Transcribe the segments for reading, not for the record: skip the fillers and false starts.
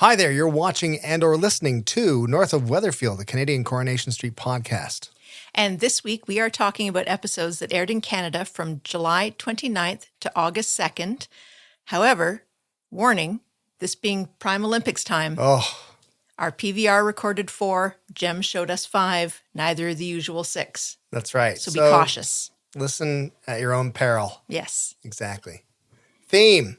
Hi there, you're watching and or listening to North of Weatherfield, the Canadian Coronation Street podcast. And this week we are talking about episodes that aired in Canada from July 29th to August 2nd. However, warning, this being Prime Olympics time, our PVR recorded 4, Jem showed us 5, neither of the usual 6. That's right. So be cautious. Listen at your own peril. Yes. Exactly. Theme.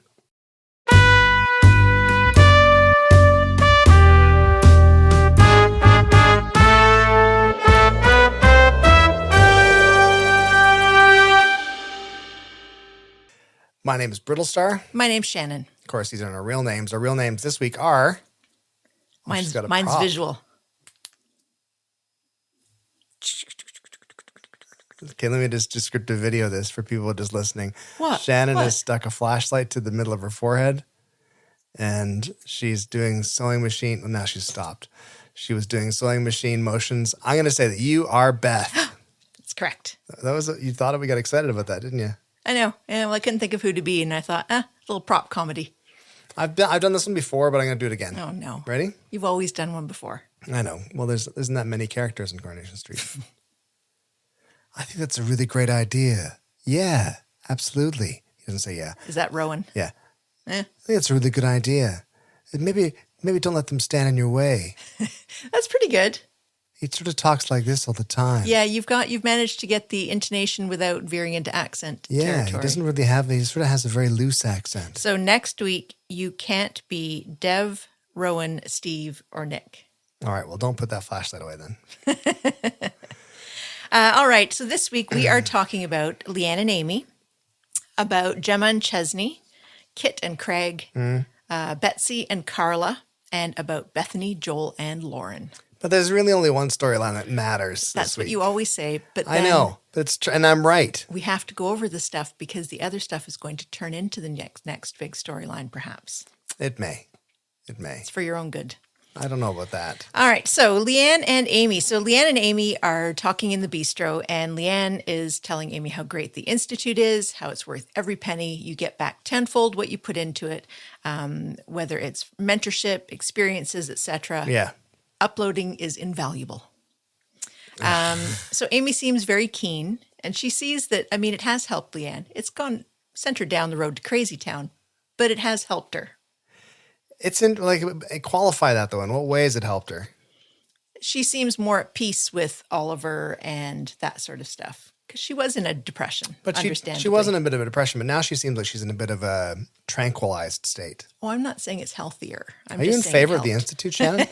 My name is Brittlestar. My name's Shannon. Of course, these aren't our real names. Our real names this week are... Mine's visual. Okay, let me just descriptive video this for people just listening. What? Shannon has stuck a flashlight to the middle of her forehead, and she's doing sewing machine... Well, now she's stopped. She was doing sewing machine motions. I'm going to say that you are Beth. That's correct. That was you thought we got excited about that, didn't you? I know. Well, I couldn't think of who to be, and I thought, a little prop comedy. I've done this one before, but I'm going to do it again. Oh, no. Ready? You've always done one before. I know. Well, isn't that many characters in Coronation Street. I think that's a really great idea. Yeah, absolutely. He doesn't say yeah. Is that Rowan? Yeah. I think that's a really good idea. And maybe don't let them stand in your way. That's pretty good. He sort of talks like this all the time. Yeah, you've managed to get the intonation without veering into accent territory. He doesn't really he sort of has a very loose accent. So next week, you can't be Dev, Rowan, Steve, or Nick. All right, well, don't put that flashlight away then. All right, so this week we are talking about Leanne and Amy, about Gemma and Chesney, Kit and Craig, Betsy and Carla, and about Bethany, Joel, and Lauren. But there's really only one storyline that matters. That's what you always say. But I know, but it's and I'm right. We have to go over the stuff because the other stuff is going to turn into the next big storyline, perhaps. It may. It's for your own good. I don't know about that. All right, so Leanne and Amy. So Leanne and Amy are talking in the bistro, and Leanne is telling Amy how great the Institute is, how it's worth every penny. You get back tenfold what you put into it, whether it's mentorship, experiences, etc. Yeah. Uploading is invaluable. So Amy seems very keen, and she sees that, it has helped Leanne. It's sent her down the road to Crazy Town, but it has helped her. It's qualify that though. In what way has it helped her? She seems more at peace with Oliver and that sort of stuff because she was in a depression. But she was in a bit of a depression, but now she seems like she's in a bit of a tranquilized state. Oh, I'm not saying it's healthier. Are you in favor of the Institute, Shannon?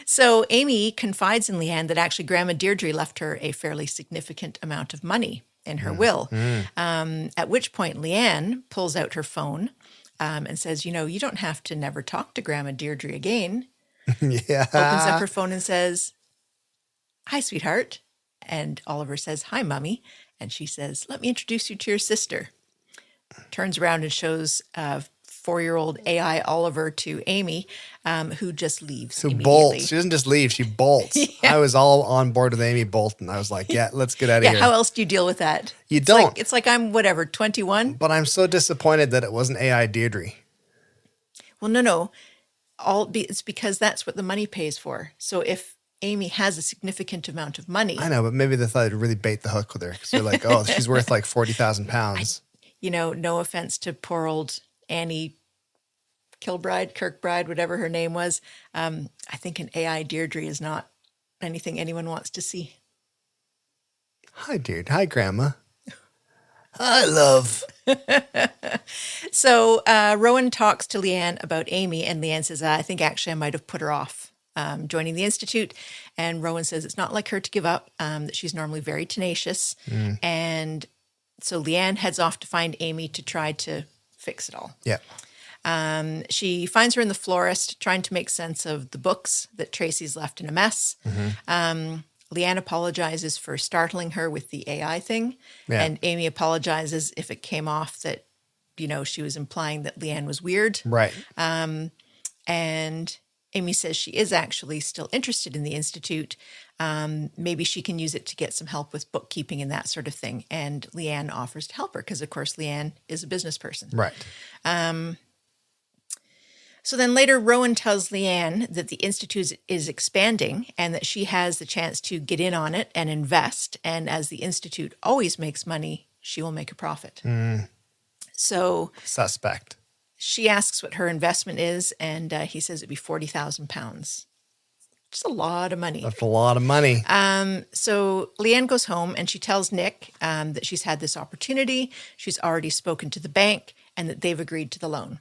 So Amy confides in Leanne that actually Grandma Deirdre left her a fairly significant amount of money in her will. At which point Leanne pulls out her phone and says, you don't have to never talk to Grandma Deirdre again. Yeah. Opens up her phone and says, "Hi, sweetheart." And Oliver says, "Hi, Mummy." And she says, "Let me introduce you to your sister." Turns around and shows 4-year-old AI Oliver to Amy, who just leaves Who immediately. bolts. She doesn't just leave, she bolts. Yeah. I was all on board with Amy Bolton. I was like, yeah, let's get out of here. How else do you deal with that? You don't. It's like I'm, 21? But I'm so disappointed that it wasn't AI Deirdre. Well, no. It's because that's what the money pays for. So if Amy has a significant amount of money. I know, but maybe they thought it'd really bait the hook with her. Because they're like, oh, she's worth like 40,000 pounds. No offense to poor old Annie Kirkbride, whatever her name was. I think an AI Deirdre is not anything anyone wants to see. Hi, Deirdre. Hi, Grandma. Hi, love. So Rowan talks to Leanne about Amy, and Leanne says, I think actually I might have put her off joining the Institute. And Rowan says it's not like her to give up, that she's normally very tenacious. And so Leanne heads off to find Amy to try to fix it all. Yeah. She finds her in the florist trying to make sense of the books that Tracy's left in a mess. Leanne apologizes for startling her with the AI thing. Yeah. And Amy apologizes if it came off that, she was implying that Leanne was weird. Right. And Amy says she is actually still interested in the Institute. Maybe she can use it to get some help with bookkeeping and that sort of thing. And Leanne offers to help her because, of course, Leanne is a business person. Right. So then later, Rowan tells Leanne that the Institute is expanding and that she has the chance to get in on it and invest. And as the Institute always makes money, she will make a profit. So Suspect. she asks what her investment is, and he says it'd be £40,000. Just a lot of money. That's a lot of money. So Leanne goes home and she tells Nick that she's had this opportunity. She's already spoken to the bank and that they've agreed to the loan.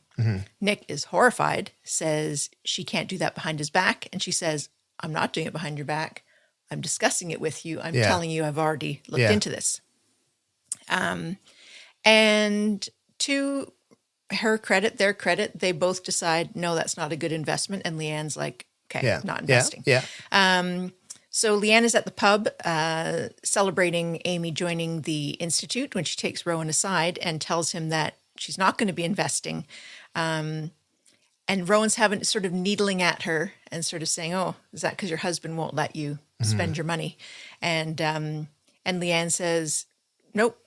Nick is horrified, says she can't do that behind his back. And she says, I'm not doing it behind your back. I'm discussing it with you. I'm telling you I've already looked into this. And to her credit, their credit, they both decide, no, that's not a good investment. And Leanne's like, okay, not investing. So Leanne is at the pub celebrating Amy joining the Institute when she takes Rowan aside and tells him that she's not going to be investing. And Rowan's sort of needling at her and sort of saying, oh, is that because your husband won't let you spend your money? And Leanne says, nope,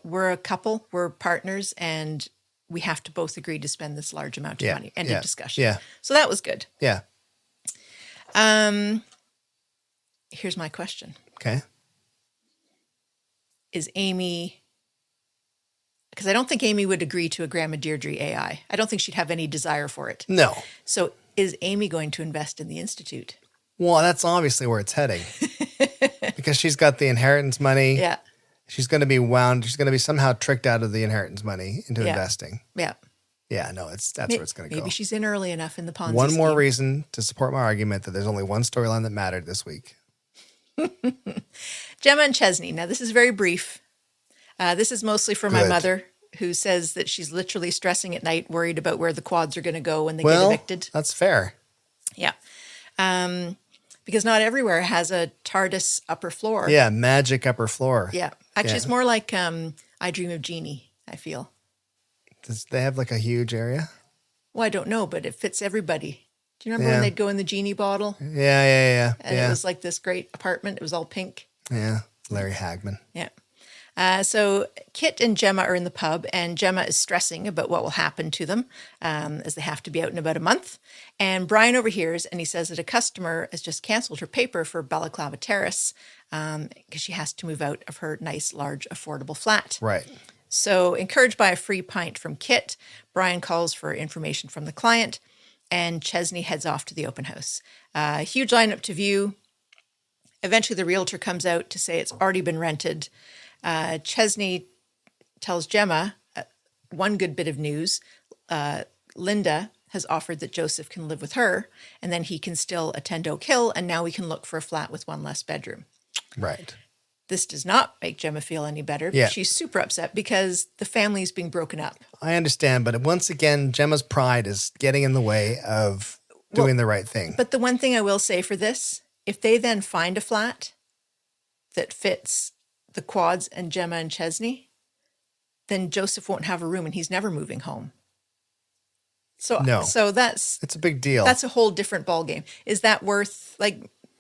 we're a couple, we're partners, and we have to both agree to spend this large amount of money. End of discussion. Yeah. So that was good. Yeah. Here's my question. Okay. Is Amy... Because I don't think Amy would agree to a Grandma Deirdre AI. I don't think she'd have any desire for it. No. So is Amy going to invest in the Institute? Well, that's obviously where it's heading. Because she's got the inheritance money. Yeah. She's going to be wound. She's going to be somehow tricked out of the inheritance money into investing. Yeah. Yeah, no, that's where it's going to go. Maybe she's in early enough in the Ponzi One more scheme. reason to support my argument that there's only one storyline that mattered this week. Gemma and Chesney. Now, this is very brief. This is mostly for my mother, who says that she's literally stressing at night, worried about where the quads are going to go when they get evicted. That's fair. Yeah. Because not everywhere has a TARDIS upper floor. Yeah, magic upper floor. Yeah. Actually, it's more like I Dream of Jeannie, I feel. Does they have like a huge area? Well, I don't know, but it fits everybody. Do you remember when they'd go in the Genie bottle? Yeah. And it was like this great apartment. It was all pink. Yeah, Larry Hagman. Yeah. So Kit and Gemma are in the pub, and Gemma is stressing about what will happen to them as they have to be out in about a month. And Brian overhears, and he says that a customer has just canceled her paper for Balaclava Terrace because she has to move out of her nice, large, affordable flat. Right. So encouraged by a free pint from Kit, Brian calls for information from the client, and Chesney heads off to the open house. Huge lineup to view. Eventually, the realtor comes out to say it's already been rented. Chesney tells Gemma one good bit of news. Linda has offered that Joseph can live with her, and then he can still attend Oak Hill, and now we can look for a flat with one less bedroom. Right. This does not make Gemma feel any better. Yeah. She's super upset because the family is being broken up. I understand, but once again, Gemma's pride is getting in the way of doing the right thing. But the one thing I will say for this, if they then find a flat that fits the quads and Gemma and Chesney, then Joseph won't have a room and he's never moving home. So it's a big deal. That's a whole different ballgame. Is that worth,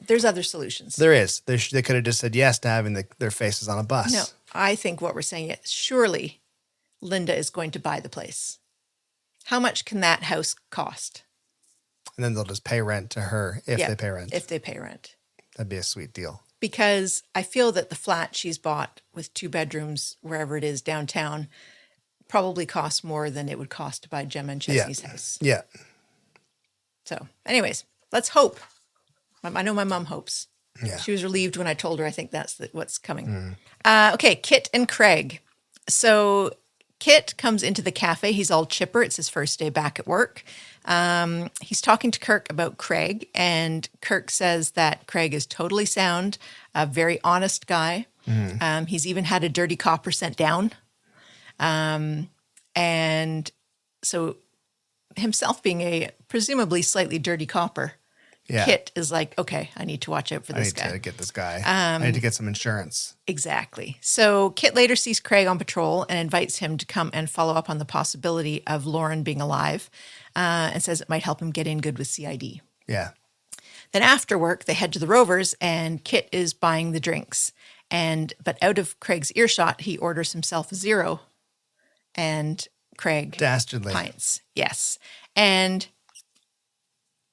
there's other solutions. There is. They could have just said yes to having their faces on a bus. No, I think what we're saying is surely Linda is going to buy the place. How much can that house cost? And then they'll just pay rent to her if they pay rent. If they pay rent. That'd be a sweet deal. Because I feel that the flat she's bought with 2 bedrooms, wherever it is downtown, probably costs more than it would cost to buy Gemma and Chesney's house. Yeah. So anyways, let's hope. I know my mom hopes. Yeah. She was relieved when I told her I think that's what's coming. Okay, Kit and Craig. So Kit comes into the cafe. He's all chipper. It's his first day back at work. He's talking to Kirk about Craig, and Kirk says that Craig is totally sound, a very honest guy. He's even had a dirty copper sent down. And so himself being a presumably slightly dirty copper, Kit is like, okay, I need to watch out for this guy. I need to get this guy. I need to get some insurance. Exactly. So Kit later sees Craig on patrol and invites him to come and follow up on the possibility of Lauren being alive, and says it might help him get in good with CID. Yeah. Then after work, they head to the Rovers, and Kit is buying the drinks. But out of Craig's earshot, he orders himself a 0, and Craig dastardly pints. Yes. And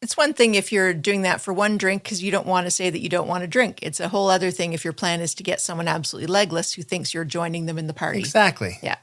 It's one thing if you're doing that for one drink because you don't want to say that you don't want to drink. It's a whole other thing if your plan is to get someone absolutely legless who thinks you're joining them in the party. Exactly. Yeah.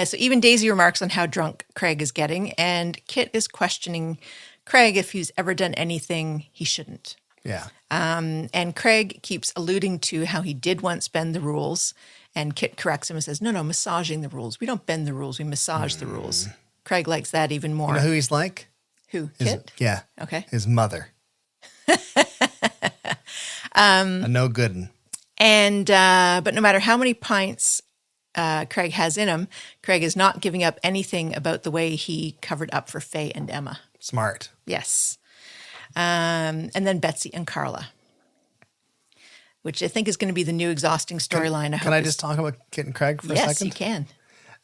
So even Daisy remarks on how drunk Craig is getting, and Kit is questioning Craig if he's ever done anything he shouldn't. Yeah. And Craig keeps alluding to how he did once bend the rules, and Kit corrects him and says, no, massaging the rules. We don't bend the rules, we massage the rules. Craig likes that even more. You know who he's like? Who? Kit? Yeah. Okay. His mother. A no good one. And but no matter how many pints Craig has in him, Craig is not giving up anything about the way he covered up for Faye and Emma. Smart. Yes. And then Betsy and Carla, which I think is going to be the new exhausting storyline. Can I just talk about Kit and Craig for a second? Yes, you can.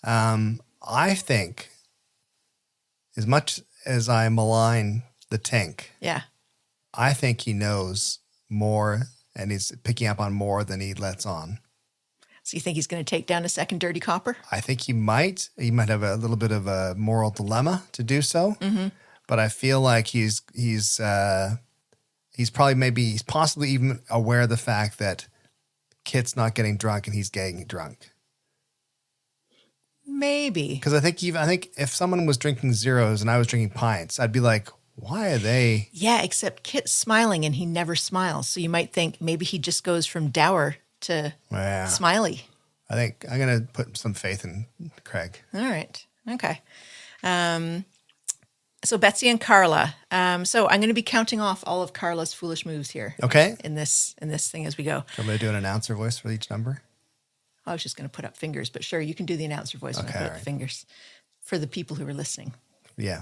I think as much as I malign the Tink, Yeah. I think he knows more and he's picking up on more than he lets on. So you think he's going to take down a second dirty copper? I think he might. He might have a little bit of a moral dilemma to do so. Mm-hmm. But I feel like he's possibly even aware of the fact that Kit's not getting drunk and he's getting drunk. Maybe. Because I think if someone was drinking zeros and I was drinking pints, I'd be like, why are they? Yeah, except Kit's smiling and he never smiles. So you might think maybe he just goes from dour to smiley. I think I'm going to put some faith in Craig. All right. Okay. So Betsy and Carla. So I'm going to be counting off all of Carla's foolish moves here. Okay. In this thing as we go. I'm going to do an announcer voice for each number. I was just going to put up fingers, but sure, you can do the announcer voice when I put up the fingers for the people who are listening. Yeah.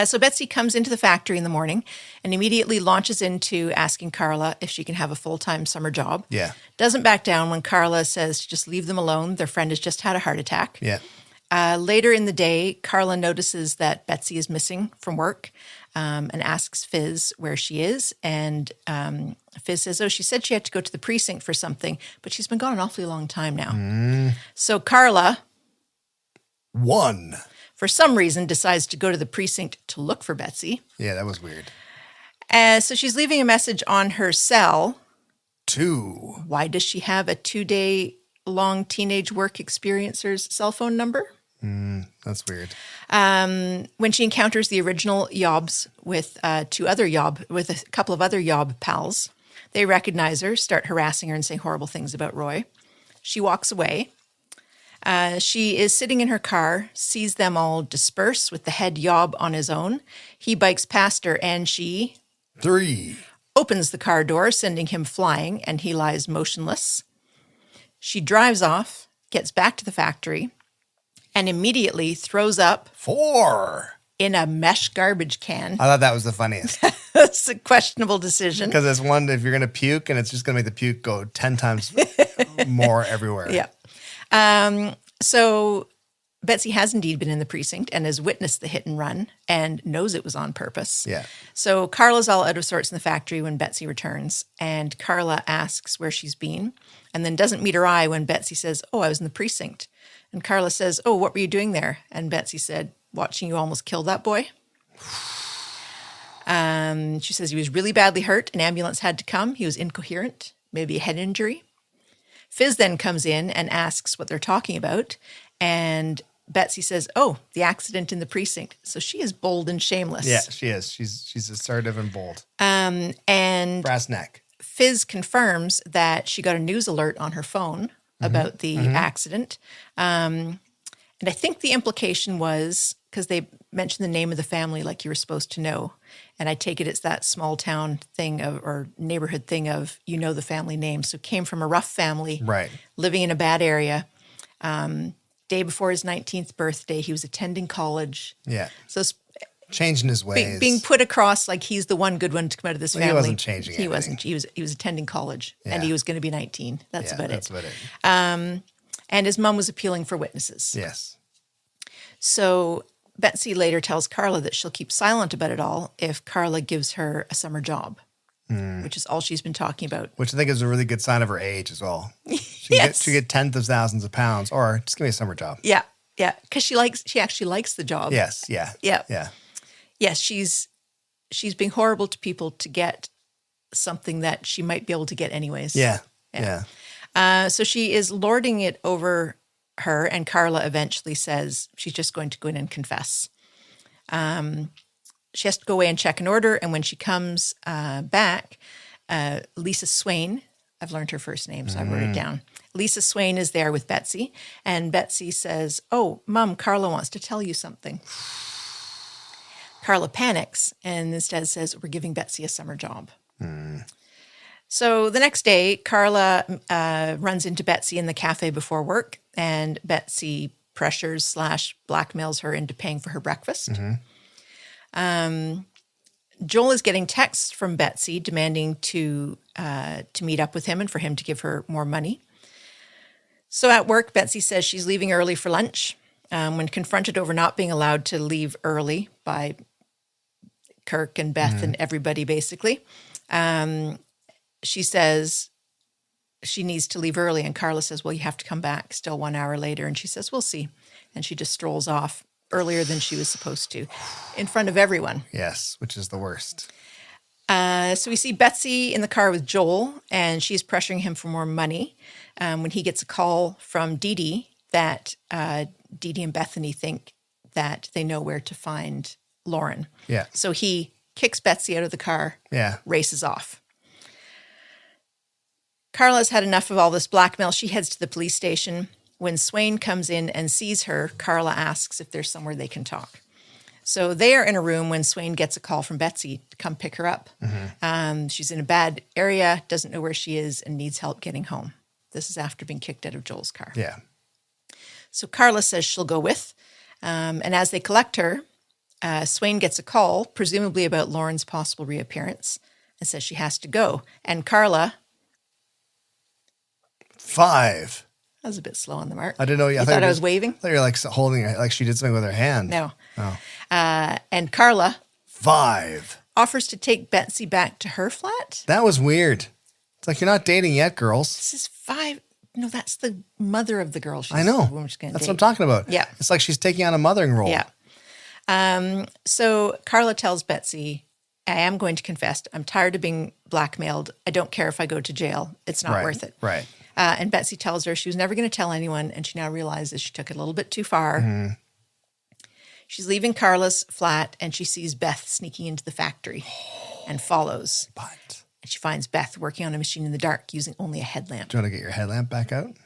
So Betsy comes into the factory in the morning and immediately launches into asking Carla if she can have a full-time summer job. Yeah. Doesn't back down when Carla says just leave them alone. Their friend has just had a heart attack. Yeah. Later in the day, Carla notices that Betsy is missing from work and asks Fizz where she is. And Fizz says, she said she had to go to the precinct for something, but she's been gone an awfully long time now. So Carla, for some reason, decides to go to the precinct to look for Betsy. Yeah, that was weird. So she's leaving a message on her cell. 2. Why does she have a 2-day-long teenage work experiencer's cell phone number? That's weird. When she encounters the original Yobs with a couple of other Yob pals, they recognize her, start harassing her and say horrible things about Roy. She walks away. She is sitting in her car, sees them all disperse with the head Yob on his own. He bikes past her and she 3. opens the car door, sending him flying, and he lies motionless. She drives off, gets back to the factory, and immediately throws up 4 in a mesh garbage can. I thought that was the funniest. That's a questionable decision. Because it's one, if you're going to puke, and it's just going to make the puke go 10 times more everywhere. Yeah. So Betsy has indeed been in the precinct and has witnessed the hit and run and knows it was on purpose. Yeah. So Carla's all out of sorts in the factory when Betsy returns, and Carla asks where she's been and then doesn't meet her eye when Betsy says, I was in the precinct. And Carla says, what were you doing there? And Betsy said, watching you almost kill that boy. She says he was really badly hurt. An ambulance had to come. He was incoherent, maybe a head injury. Fizz then comes in and asks what they're talking about. And Betsy says, the accident in the precinct. So she is bold and shameless. Yeah, she is. She's assertive and bold. And brass neck. Fizz confirms that she got a news alert on her phone about the accident. And I think the implication was, because they mentioned the name of the family like you were supposed to know. And I take it it's that small town thing or neighborhood thing of, the family name. So came from a rough family, right, living in a bad area. Day before his 19th birthday, he was attending college. Yeah. So changing his ways. Being put across like he's the one good one to come out of this family. He wasn't changing anything. He wasn't. He was attending college, and he was going to be 19. That's about it. And his mom was appealing for witnesses. Yes. So Betsy later tells Carla that she'll keep silent about it all if Carla gives her a summer job, which is all she's been talking about. Which I think is a really good sign of her age as well. She get tens of thousands of pounds, or just give me a summer job. Yeah, yeah, because she actually likes the job. Yes, yeah. Yes, she's she's being horrible to people to get something that she might be able to get anyways. Yeah. So she is lording it over her, and Carla eventually says she's just going to go in and confess. She has to go away and check an order, and when she comes back, Lisa Swain, I've learned her first name, so I wrote it down. Lisa Swain is there with Betsy, and Betsy says, "Oh, Mom, Carla wants to tell you something." Carla panics and instead says, "We're giving Betsy a summer job." So the next day, Carla runs into Betsy in the cafe before work, and Betsy pressures / blackmails her into paying for her breakfast. Joel is getting texts from Betsy demanding to meet up with him and for him to give her more money. So at work, Betsy says she's leaving early for lunch. When confronted over not being allowed to leave early by Kirk and Beth and everybody, basically, she says she needs to leave early. And Carla says, well, you have to come back still 1 hour later. And she says, we'll see. And she just strolls off earlier than she was supposed to in front of everyone. Yes, which is the worst. So we see Betsy in the car with Joel, and she's pressuring him for more money when he gets a call from Dee Dee that Dee Dee and Bethany think that they know where to find Lauren. Yeah. So he kicks Betsy out of the car, races off. Carla's had enough of all this blackmail. She heads to the police station. When Swain comes in and sees her, Carla asks if there's somewhere they can talk. So they are in a room when Swain gets a call from Betsy to come pick her up. She's in a bad area, doesn't know where she is, and needs help getting home. This is after being kicked out of Joel's car. Yeah. So Carla says she'll go with. And as they collect her, Swain gets a call, presumably about Lauren's possible reappearance, and says she has to go. And Carla... 5. That was a bit slow on the mark. I didn't know. You thought I was waving? I thought you were like holding it, like she did something with her hand. No. Oh. And Carla... 5. Offers to take Betsy back to her flat. That was weird. It's like, you're not dating yet, girls. This is 5. No, that's the mother of the girl. I know. That's what I'm talking about. Yeah. It's like she's taking on a mothering role. Yeah. So Carla tells Betsy, I am going to confess. I'm tired of being blackmailed. I don't care if I go to jail. It's not worth it. Right. And Betsy tells her she was never going to tell anyone, and she now realizes she took it a little bit too far. She's leaving Carla's flat, and she sees Beth sneaking into the factory and follows. But And she finds Beth working on a machine in the dark using only a headlamp. do you want to get your headlamp back out?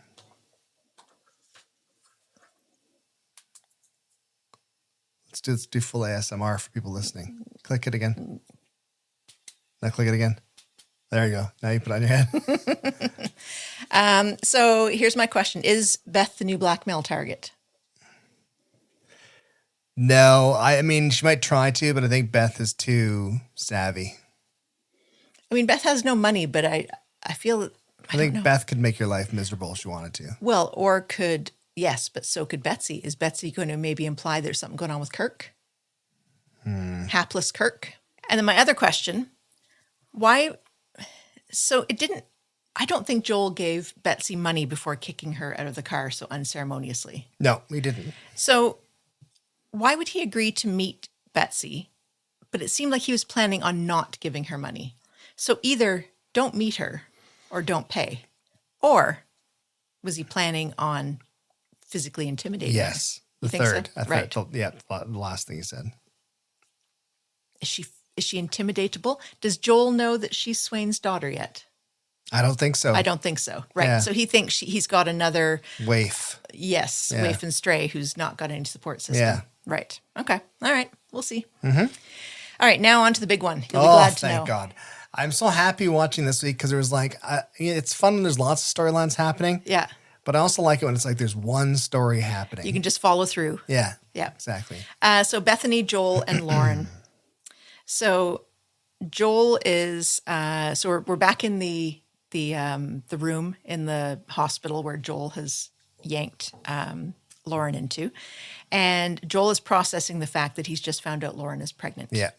Let's do full ASMR for people listening. Click it again. Now click it again. There you go. Now you put it on your head. So here's my question. Is Beth the new blackmail target? No, I mean, she might try to, but I think Beth is too savvy. I mean, Beth has no money, but I feel... I think Beth could make your life miserable if she wanted to. Well, or could... Yes, but so could Betsy. Is Betsy going to maybe imply there's something going on with Kirk? Hapless Kirk. And then my other question, why... So it didn't... I don't think Joel gave Betsy money before kicking her out of the car so unceremoniously. No, he didn't. So why would he agree to meet Betsy? But it seemed like he was planning on not giving her money. So either don't meet her or don't pay. Or was he planning on physically intimidating her? Yes. You The think third. so? I Right. thought, yeah, the last thing he said. Is she intimidatable? Does Joel know that she's Swain's daughter yet? I don't think so. I don't think so. Right. Yeah. So he thinks he's got another... Waif. Yes, Yeah. waif and stray who's not got any support system. Yeah. Right. Okay. All right. We'll see. All right. Now on to the big one. You'll be Oh, glad to know. thank God. I'm so happy watching this week because there was like, it's fun when there's lots of storylines happening. Yeah. But I also like it when it's like there's one story happening. You can just follow through. Yeah. Yeah. Exactly. So Bethany, Joel, and Lauren. So Joel is, so we're back in the room in the hospital where Joel has yanked Lauren into. And Joel is processing the fact that he's just found out Lauren is pregnant. Yeah.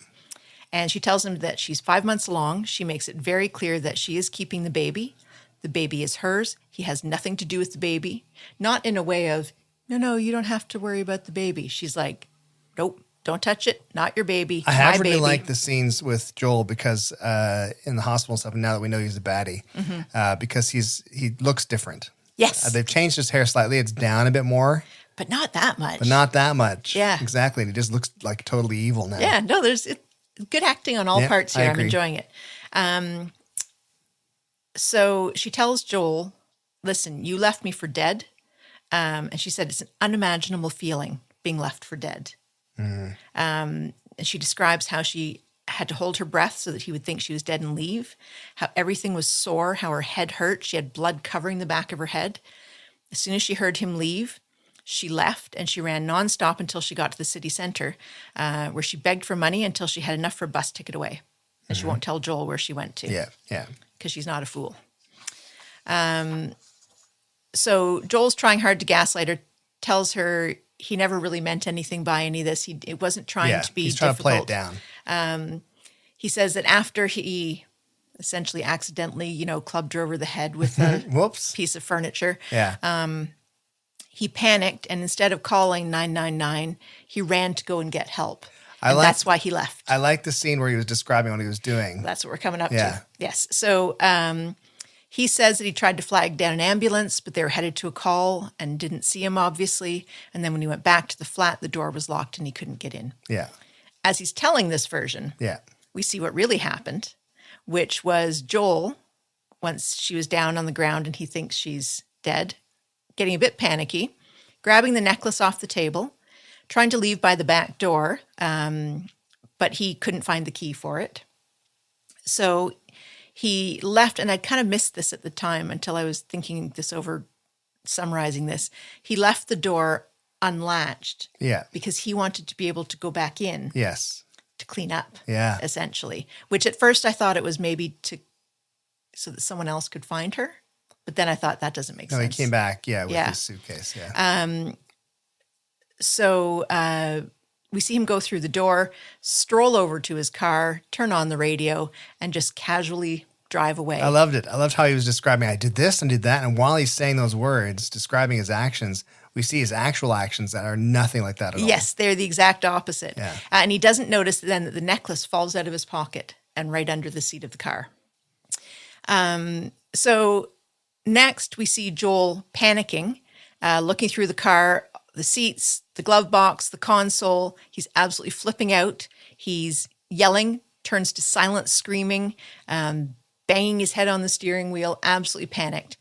And she tells him that she's 5 months along. She makes it very clear that she is keeping the baby. The baby is hers. He has nothing to do with the baby. Not in a way of, no, you don't have to worry about the baby. She's like, nope, Don't touch it. Not your baby. I have my really baby. liked the scenes with Joel because in the hospital and stuff, and now that we know he's a baddie, because he looks different. Yes. They've changed his hair slightly. It's down a bit more. But not that much. Yeah. Exactly. And he just looks like totally evil now. Yeah. No, there's good acting on all parts here. I'm enjoying it. So she tells Joel, listen, you left me for dead. And she said, it's an unimaginable feeling being left for dead. And she describes how she had to hold her breath so that he would think she was dead and leave, how everything was sore, how her head hurt. She had blood covering the back of her head. As soon as she heard him leave, she left and she ran nonstop until she got to the city center, where she begged for money until she had enough for a bus ticket away. And she won't tell Joel where she went to. Yeah. Because she's not a fool. So Joel's trying hard to gaslight her, tells her he never really meant anything by any of this. It wasn't trying to be he's trying difficult. to play it down. He says that after he essentially accidentally, clubbed her over the head with a Whoops. piece of furniture, Yeah. he panicked, and instead of calling 999, he ran to go and get help. That's why he left. I like the scene where he was describing what he was doing. That's what we're coming up to. Yes. So he says that he tried to flag down an ambulance, but they were headed to a call and didn't see him, obviously. And then when he went back to the flat, the door was locked and he couldn't get in. Yeah. As he's telling this version, we see what really happened, which was Joel, once she was down on the ground and he thinks she's dead, getting a bit panicky, grabbing the necklace off the table, trying to leave by the back door, but he couldn't find the key for it. So he left, and I'd kind of missed this at the time until I was thinking this over, summarizing this. He left the door unlatched because he wanted to be able to go back in to clean up, essentially, which at first I thought it was maybe so that someone else could find her. But then I thought that doesn't make sense. No, he came back, with his suitcase, So we see him go through the door, stroll over to his car, turn on the radio, and just casually drive away. I loved it. I loved how he was describing, I did this and did that. And while he's saying those words, describing his actions, we see his actual actions that are nothing like that at all. Yes, they're the exact opposite. Yeah. And he doesn't notice then that the necklace falls out of his pocket and right under the seat of the car. So next we see Joel panicking, looking through the car, the seats, the glove box, the console. He's absolutely flipping out. He's yelling, turns to silent screaming, banging his head on the steering wheel, absolutely panicked.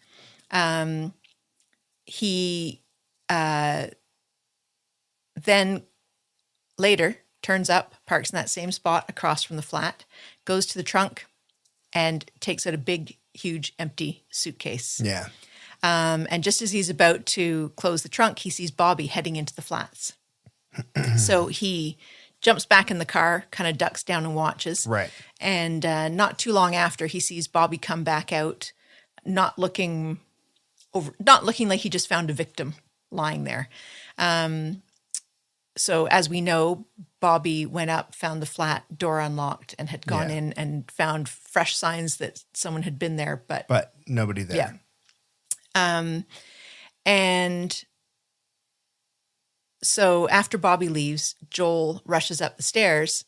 He then later turns up, parks in that same spot across from the flat, goes to the trunk, and takes out a big, huge, empty suitcase. Yeah. And just as he's about to close the trunk, he sees Bobby heading into the flats. So he jumps back in the car, kind of ducks down and watches. Right. And not too long after, he sees Bobby come back out, not looking like he just found a victim lying there. So as we know, Bobby went up, found the flat door unlocked, and had gone in and found fresh signs that someone had been there, but nobody there. Yeah. And so after Bobby leaves, Joel rushes up the stairs,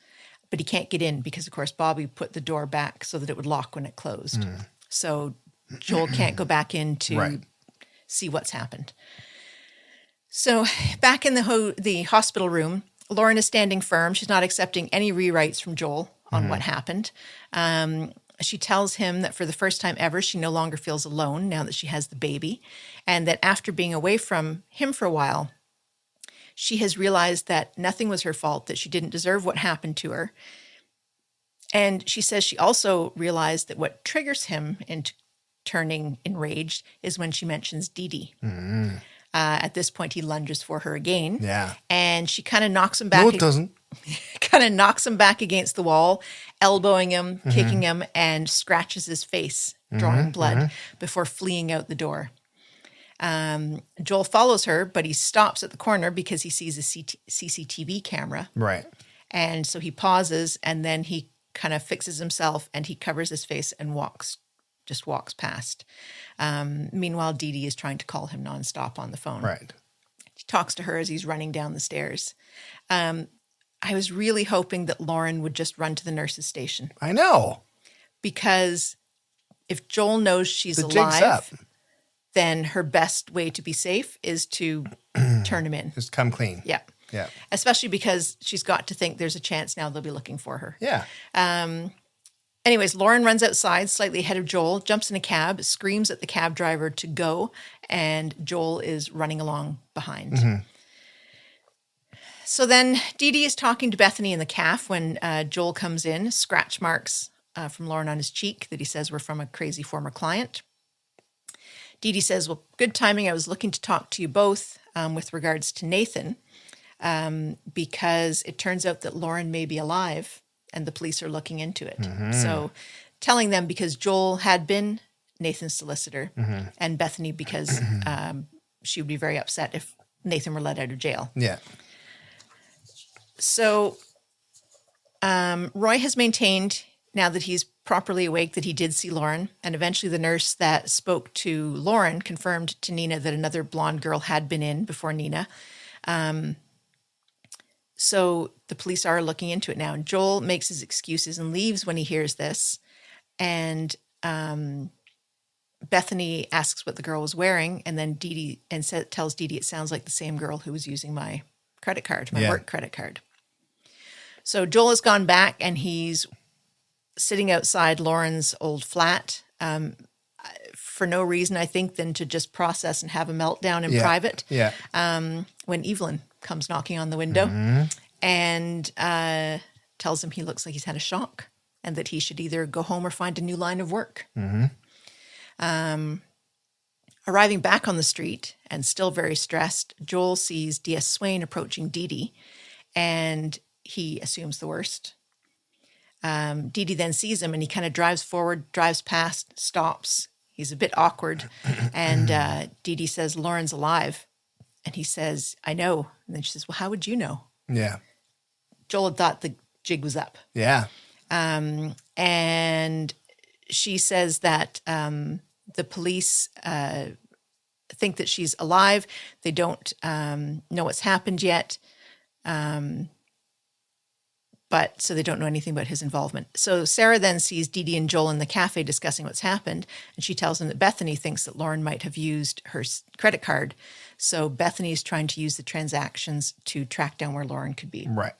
but he can't get in because, of course, Bobby put the door back so that it would lock when it closed. So Joel can't go back in to see what's happened. So back in the hospital room, Lauren is standing firm. She's not accepting any rewrites from Joel on what happened. She tells him that for the first time ever, she no longer feels alone now that she has the baby, and that after being away from him for a while, she has realized that nothing was her fault, that she didn't deserve what happened to her. And she says she also realized that what triggers him into turning enraged is when she mentions Dee Dee. At this point, he lunges for her again. Yeah. And she kind of knocks him back. No, it doesn't. Kind of knocks him back against the wall, elbowing him, kicking him, and scratches his face, drawing blood before fleeing out the door. Joel follows her, but he stops at the corner because he sees a CCTV camera. Right. And so he pauses, and then he kind of fixes himself, and he covers his face and walks past. Meanwhile, Dee Dee is trying to call him nonstop on the phone. Right. He talks to her as he's running down the stairs. I was really hoping that Lauren would just run to the nurse's station. I know. Because if Joel knows she's The jig's up. alive, then her best way to be safe is to turn him in. Just come clean. Yeah. Yeah. Especially because she's got to think there's a chance now they'll be looking for her. Yeah. Anyways, Lauren runs outside slightly ahead of Joel, jumps in a cab, screams at the cab driver to go, and Joel is running along behind. Mm-hmm. So then Dee Dee is talking to Bethany in the calf when Joel comes in, scratch marks from Lauren on his cheek that he says were from a crazy former client. Dee Dee says, well, good timing. I was looking to talk to you both with regards to Nathan because it turns out that Lauren may be alive and the police are looking into it. Mm-hmm. So telling them because Joel had been Nathan's solicitor and Bethany because she would be very upset if Nathan were let out of jail. Yeah. So Roy has maintained now that he's properly awake that he did see Lauren, and eventually the nurse that spoke to Lauren confirmed to Nina that another blonde girl had been in before Nina. So the police are looking into it now. And Joel makes his excuses and leaves when he hears this. And Bethany asks what the girl was wearing, and then Dee Dee tells Dee Dee it sounds like the same girl who was using my credit card, my work credit card. So Joel has gone back and he's sitting outside Lauren's old flat for no reason, I think, than to just process and have a meltdown in private. Yeah. When Evelyn comes knocking on the window and tells him he looks like he's had a shock and that he should either go home or find a new line of work. Arriving back on the street and still very stressed, Joel sees D.S. Swain approaching Dee Dee and he assumes the worst. Dee Dee then sees him and he kind of drives forward, drives past, stops. He's a bit awkward. And Dee Dee says, Lauren's alive. And he says, I know. And then she says, well, how would you know? Yeah. Joel had thought the jig was up. Yeah. And she says that the police think that she's alive. They don't know what's happened yet. But so they don't know anything about his involvement. So Sarah then sees Dee Dee and Joel in the cafe discussing what's happened. And she tells them that Bethany thinks that Lauren might have used her credit card. So Bethany is trying to use the transactions to track down where Lauren could be. Right.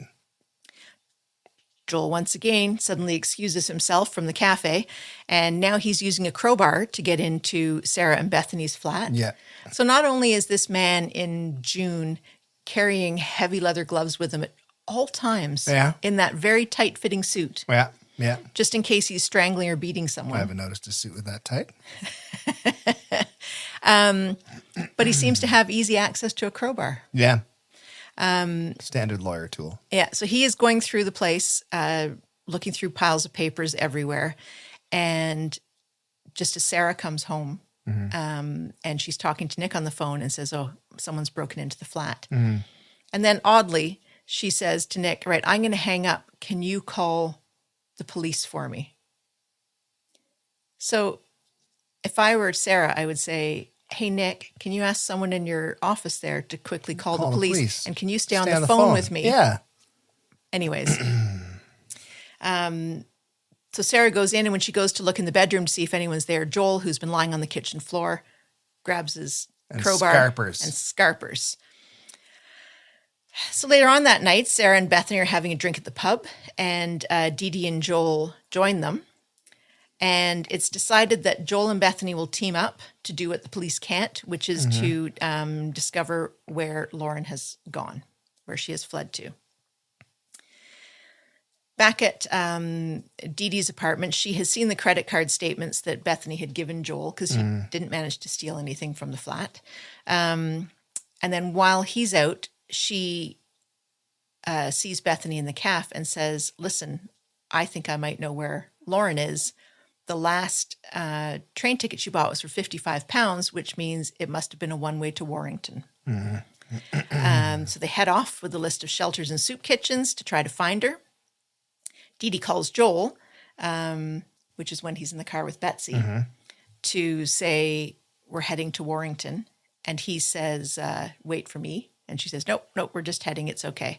Joel once again suddenly excuses himself from the cafe. And now he's using a crowbar to get into Sarah and Bethany's flat. Yeah. So not only is this man in June carrying heavy leather gloves with him at all times in that very tight-fitting suit. Yeah, yeah. Just in case he's strangling or beating someone. I haven't noticed a suit with that tight. But he seems to have easy access to a crowbar. Yeah. Standard lawyer tool. Yeah, so he is going through the place, looking through piles of papers everywhere. And just as Sarah comes home, and she's talking to Nick on the phone and says, oh, someone's broken into the flat. And then oddly, she says to Nick, right, I'm going to hang up. Can you call the police for me? So if I were Sarah, I would say, hey, Nick, can you ask someone in your office there to quickly call the police? And can you stay on the phone with me? Yeah. Anyways. So Sarah goes in, and when she goes to look in the bedroom to see if anyone's there, Joel, who's been lying on the kitchen floor, grabs his crowbar and scarpers. So later on that night, Sarah and Bethany are having a drink at the pub, and Dee Dee and Joel join them. And it's decided that Joel and Bethany will team up to do what the police can't, which is to discover where Lauren has gone, where she has fled to. Back at Dee Dee's apartment, she has seen the credit card statements that Bethany had given Joel because he didn't manage to steal anything from the flat. And then while he's out, she sees Bethany in the caf and says, listen, I think I might know where Lauren is. The last train ticket she bought was for £55, which means it must have been a one-way to Warrington. So they head off with a list of shelters and soup kitchens to try to find her. Dee Dee calls Joel, which is when he's in the car with Betsy, to say, we're heading to Warrington. And he says, wait for me. And she says, nope, we're just heading. It's okay.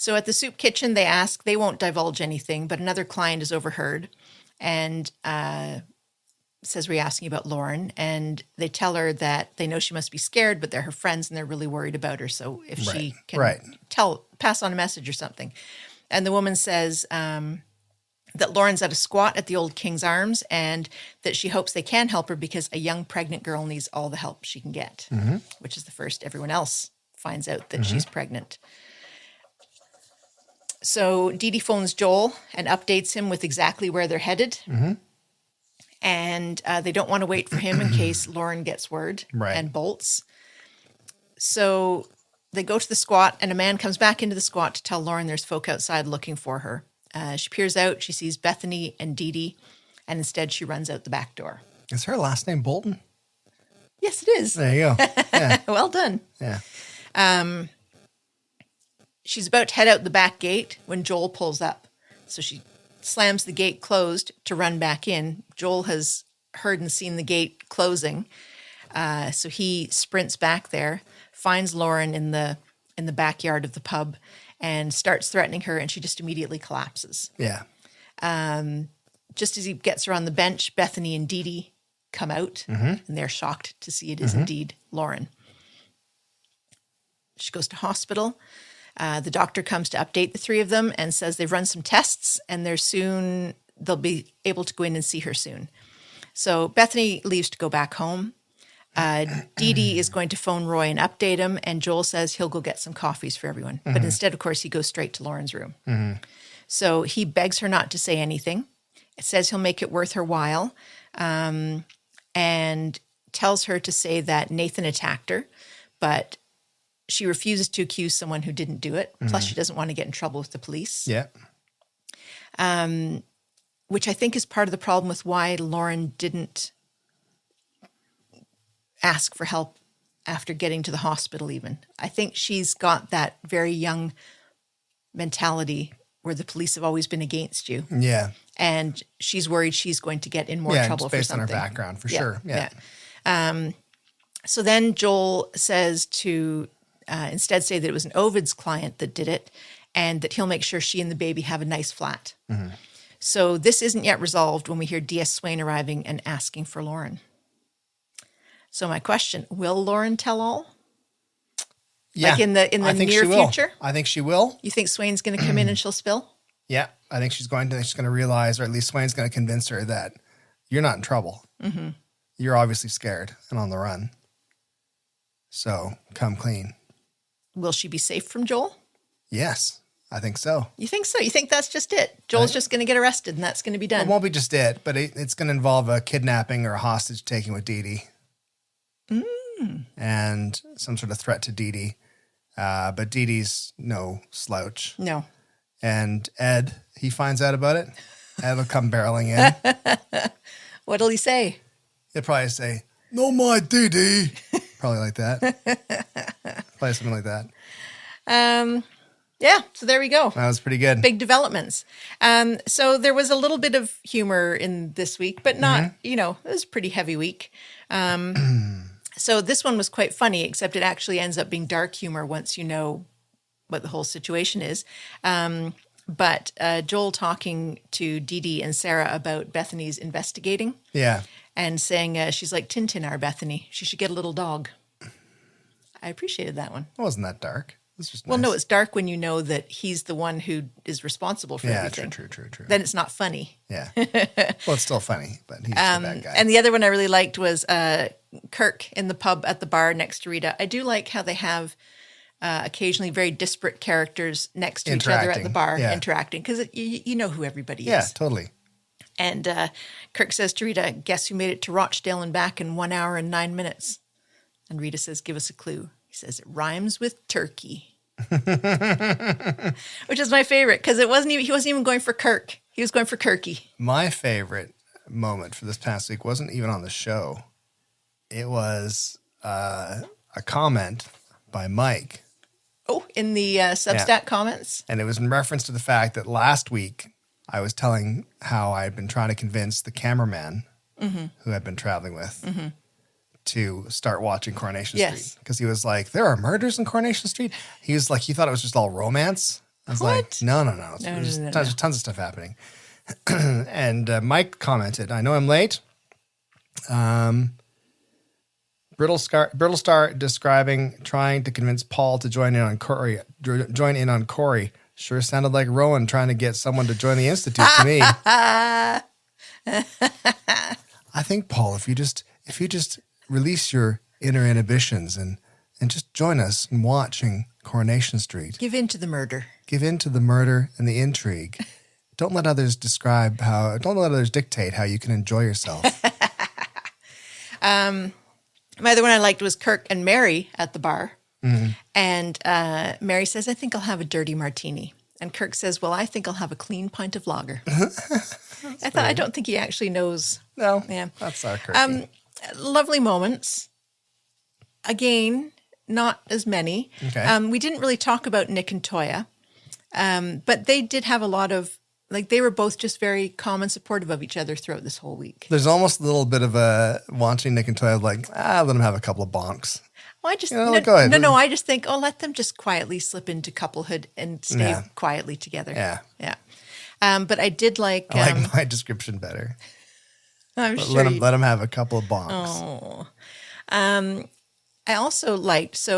So at the soup kitchen, they won't divulge anything, but another client is overheard and says, we're asking about Lauren. And they tell her that they know she must be scared, but they're her friends and they're really worried about her. So if she can pass on a message or something. And the woman says that Lauren's at a squat at the old King's Arms and that she hopes they can help her because a young pregnant girl needs all the help she can get, which is the first everyone else finds out that she's pregnant. So Dee Dee phones Joel and updates him with exactly where they're headed. And they don't want to wait for him in case Lauren gets word and bolts. So they go to the squat and a man comes back into the squat to tell Lauren there's folk outside looking for her. She peers out, she sees Bethany and Dee Dee, and instead she runs out the back door. Is her last name Bolton? Yes, it is. There you go. Yeah. Well done. Yeah. She's about to head out the back gate when Joel pulls up. So she slams the gate closed to run back in. Joel has heard and seen the gate closing. So he sprints back there, finds Lauren in the backyard of the pub and starts threatening her, and she just immediately collapses. Yeah. Just as he gets her on the bench, Bethany and Dee Dee come out, and they're shocked to see it is indeed Lauren. She goes to hospital. The doctor comes to update the three of them and says they've run some tests and they'll be able to go in and see her soon. So Bethany leaves to go back home. Dee Dee is going to phone Roy and update him, and Joel says he'll go get some coffees for everyone. But instead, of course, he goes straight to Lauren's room. So he begs her not to say anything. It says he'll make it worth her while, and tells her to say that Nathan attacked her, but she refuses to accuse someone who didn't do it. Plus, she doesn't want to get in trouble with the police. Yeah. Which I think is part of the problem with why Lauren didn't ask for help after getting to the hospital even. I think she's got that very young mentality where the police have always been against you. Yeah. And she's worried she's going to get in more trouble for based something. on her background, for sure. Yeah. So then Joel says to instead say that it was an Ovid's client that did it and that he'll make sure she and the baby have a nice flat. So this isn't yet resolved when we hear D.S. Swain arriving and asking for Lauren. So my question, will Lauren tell all? Yeah. Like in the near future? I think she will. You think Swain's going to come in and she'll spill? Yeah. I think she's going to realize, or at least Swain's going to convince her that you're not in trouble. You're obviously scared and on the run. So come clean. Will she be safe from Joel? Yes, I think so. You think so? You think that's just it? Joel's just going to get arrested and that's going to be done? It won't be just it, but it's going to involve a kidnapping or a hostage taking with Dee Dee. And some sort of threat to Dee Dee. But Dee Dee's no slouch. No. And Ed, he finds out about it. Ed will come barreling in. What'll he say? He'll probably say, "No, my Dee Dee." Probably like that. Probably something like that. Yeah, so there we go. That was pretty good. Big developments. So there was a little bit of humor in this week, but not, it was a pretty heavy week. So this one was quite funny, except it actually ends up being dark humor once you know what the whole situation is. But Joel talking to Dee Dee and Sarah about Bethany's investigating. Yeah. And saying she's like Tintin, our Bethany. She should get a little dog. I appreciated that one. It wasn't that dark. It's just Well, nice. no, it's dark when you know that he's the one who is responsible for everything. True. Then it's not funny. Yeah. Well, it's still funny, but he's the bad guy. And the other one I really liked was Kirk in the pub at the bar next to Rita. I do like how they have occasionally very disparate characters next to each other at the bar interacting because you know who everybody is. Yeah, totally. And Kirk says to Rita, "Guess who made it to Rochdale and back in 1 hour and 9 minutes?" And Rita says, "Give us a clue." He says, "It rhymes with turkey." Which is my favorite because he wasn't even going for Kirk. He was going for Kirky. My favorite moment for this past week wasn't even on the show. It was a comment by Mike. Oh, in the Substack comments? And it was in reference to the fact that last week I was telling how I had been trying to convince the cameraman who I'd been traveling with to start watching Coronation Street. Because he was like, there are murders in Coronation Street? He was like, he thought it was just all romance. I was What? like, no. There's tons of stuff happening. And Mike commented, I know I'm late. Brittlestar describing trying to convince Paul to join in on Corey. Sure sounded like Rowan trying to get someone to join the Institute to me. I think, Paul, if you just release your inner inhibitions and just join us in watching Coronation Street. Give in to the murder. Give in to the murder and the intrigue. Don't let others dictate how you can enjoy yourself. My other one I liked was Kirk and Mary at the bar. Mm-hmm. And Mary says, I think I'll have a dirty martini. And Kirk says, well, I think I'll have a clean pint of lager. I don't think he actually knows. No, yeah. That's our Kirk. Lovely moments. Again, not as many. Okay. We didn't really talk about Nick and Toya, but they did have a lot of, they were both just very calm and supportive of each other throughout this whole week. There's almost a little bit of a watching Nick and Toya let them have a couple of bonks. Well, I just go ahead. No. I just think, let them just quietly slip into couplehood and stay quietly together. Yeah. But I did like. I like my description better. I'm sure. Let them have a couple of bonks. Oh. I also liked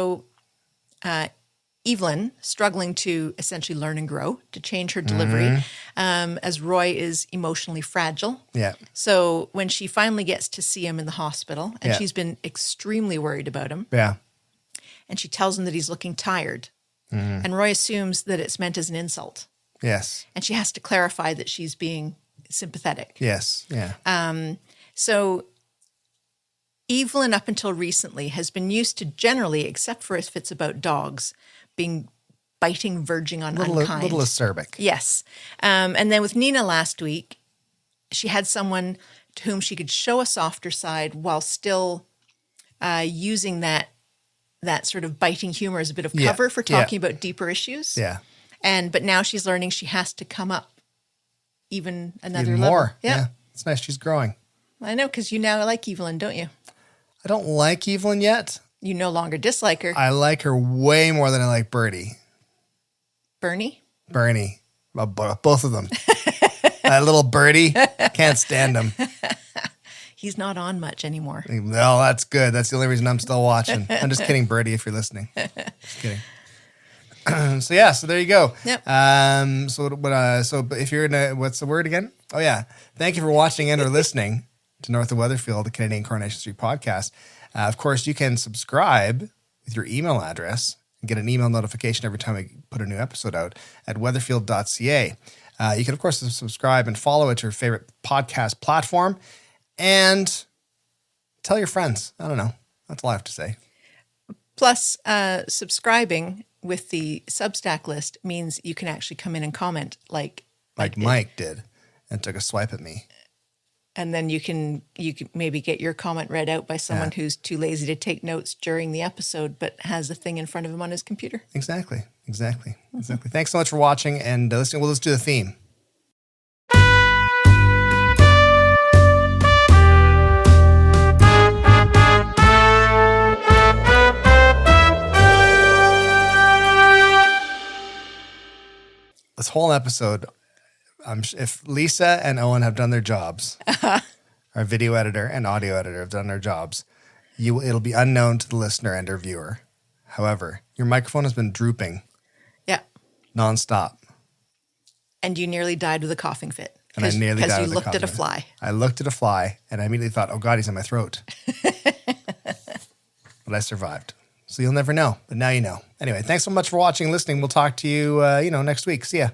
Evelyn struggling to essentially learn and grow, to change her delivery, as Roy is emotionally fragile. Yeah. So when she finally gets to see him in the hospital, and she's been extremely worried about him. Yeah. And she tells him that he's looking tired. Mm-hmm. And Roy assumes that it's meant as an insult. Yes. And she has to clarify that she's being sympathetic. Yes. Yeah. So Evelyn, up until recently, has been used to generally, except for if it's about dogs, being biting, verging on unkind. Little acerbic. Yes. And then with Nina last week, she had someone to whom she could show a softer side while still using that sort of biting humor as a bit of cover for talking about deeper issues. Yeah. But now she's learning she has to come up even another level. More. Yeah. It's nice. She's growing. I know, because you now like Evelyn, don't you? I don't like Evelyn yet. You no longer dislike her. I like her way more than I like Bertie. Bernie? Bernie. Both of them. That little Bertie. Can't stand him. He's not on much anymore. No, that's good. That's the only reason I'm still watching. I'm just kidding, Bertie, if you're listening. Just kidding. So there you go. Yep. So if you're in what's the word again? Oh yeah. Thank you for watching and or listening to North of Weatherfield, the Canadian Coronation Street podcast. Of course, you can subscribe with your email address and get an email notification every time we put a new episode out at weatherfield.ca. You can, of course, subscribe and follow at your favorite podcast platform and tell your friends. I don't know. That's all I have to say. Plus, subscribing with the Substack list means you can actually come in and comment like Mike did and took a swipe at me. And then you can maybe get your comment read out by someone who's too lazy to take notes during the episode, but has a thing in front of him on his computer. Exactly. Thanks so much for watching and listening. Well, let's do the theme. This whole episode, if Lisa and Owen have done their jobs, our video editor and audio editor have done their jobs, it'll be unknown to the listener and our viewer. However, your microphone has been drooping. Yeah. Nonstop. And you nearly died with a coughing fit. And I nearly died with a coughing fit. Because you looked at a fly. I looked at a fly and I immediately thought, oh God, he's in my throat. But I survived. So you'll never know. But now you know. Anyway, thanks so much for watching and listening. We'll talk to you, next week. See ya.